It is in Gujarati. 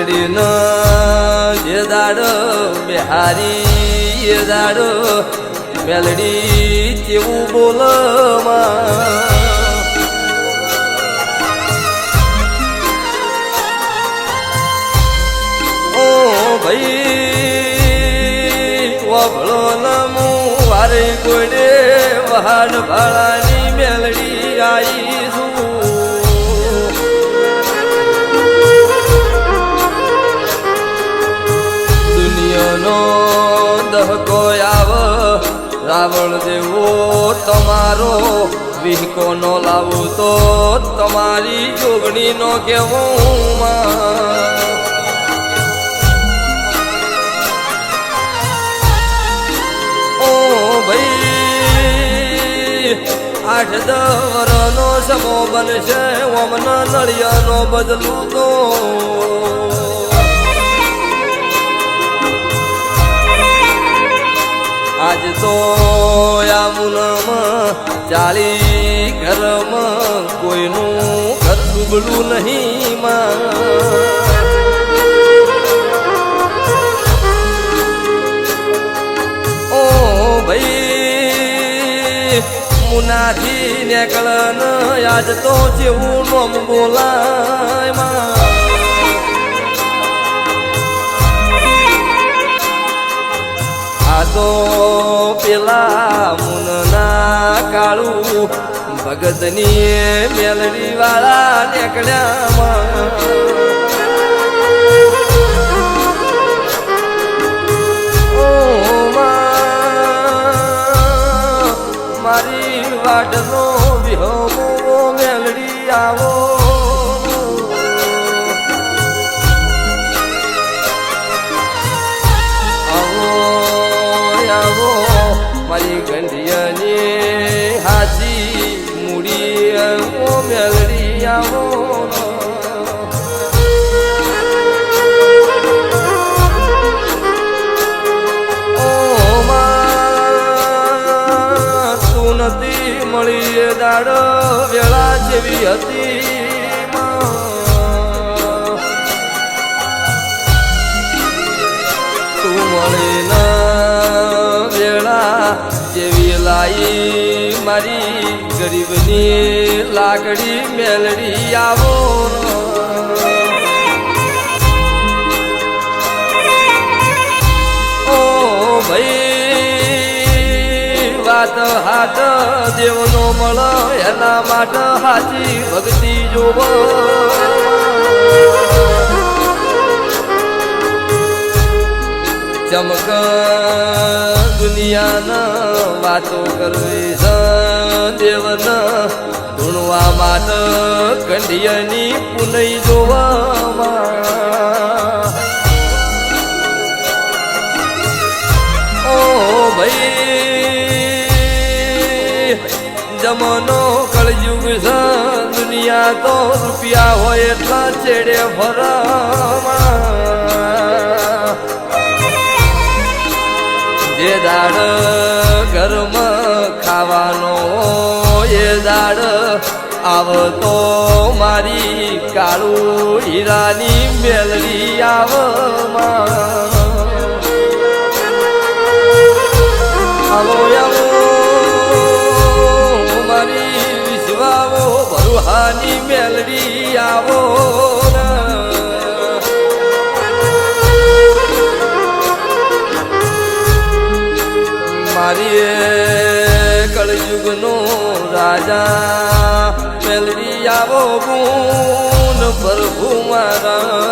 મેલડી ન જે દાડ બિહારી એ દાડ મેલડી કેવું બોલમાં ભાઈ વભળો નમું વારે કોડે વહાડ ભાળાની મેલડી આઈ છું દુનિયાનો દહકો આવ રાવણ દેવો તમારો વિહકો નો લાવું તો તમારી જોગણી નો કેવું આઠ દવરનો સમો બનશે ઓમના નળિયાનો બદલું તો આજ તો યામુનામાં ચાલી ઘરમાં કોઈનું ઘર ડૂબલું નહીં માં મુનાથી નેકળન યાદ તો જેવું નોમ બોલાય આ તો પેલા મુનના કાળું ભગતની મેલડી વાળા નેકળ્યા મારી વાટનો વિહોમો મેલડી આવો આવો આવો મારી ગંઢિયાની હાથી મૂડી મેલડી આવો મળી દાડ વેળા જેવી હતી તું મળી ના વેળા જેવી લાઈ મારી ગરીબની લાકડી મેલડી આવો ઓ ભાઈ વાત હાથ દેવનો મળ એના માટે હાચી ભક્તિ જોવ ચમક દુનિયાના વાતો કરવી છે દેવના ધૂણવા માટે કંઢિયાની પુનઈ જોવામાં ઓ ભાઈ જમનો કળયુગ છે દુનિયા તો રૂપિયા હોય એટલા છેડે ફરવા જે દાડ ઘરમાં ખાવાનો એ દાડ આવતો મારી કાળું હીરાની મેલડી આવમાં આવો આવો મારી વિશ્વાવો ભરુહાની મેલડી આવો મારી કળયુગનો રાજા મેલડી આવો ગુણ પ્રભુ મારા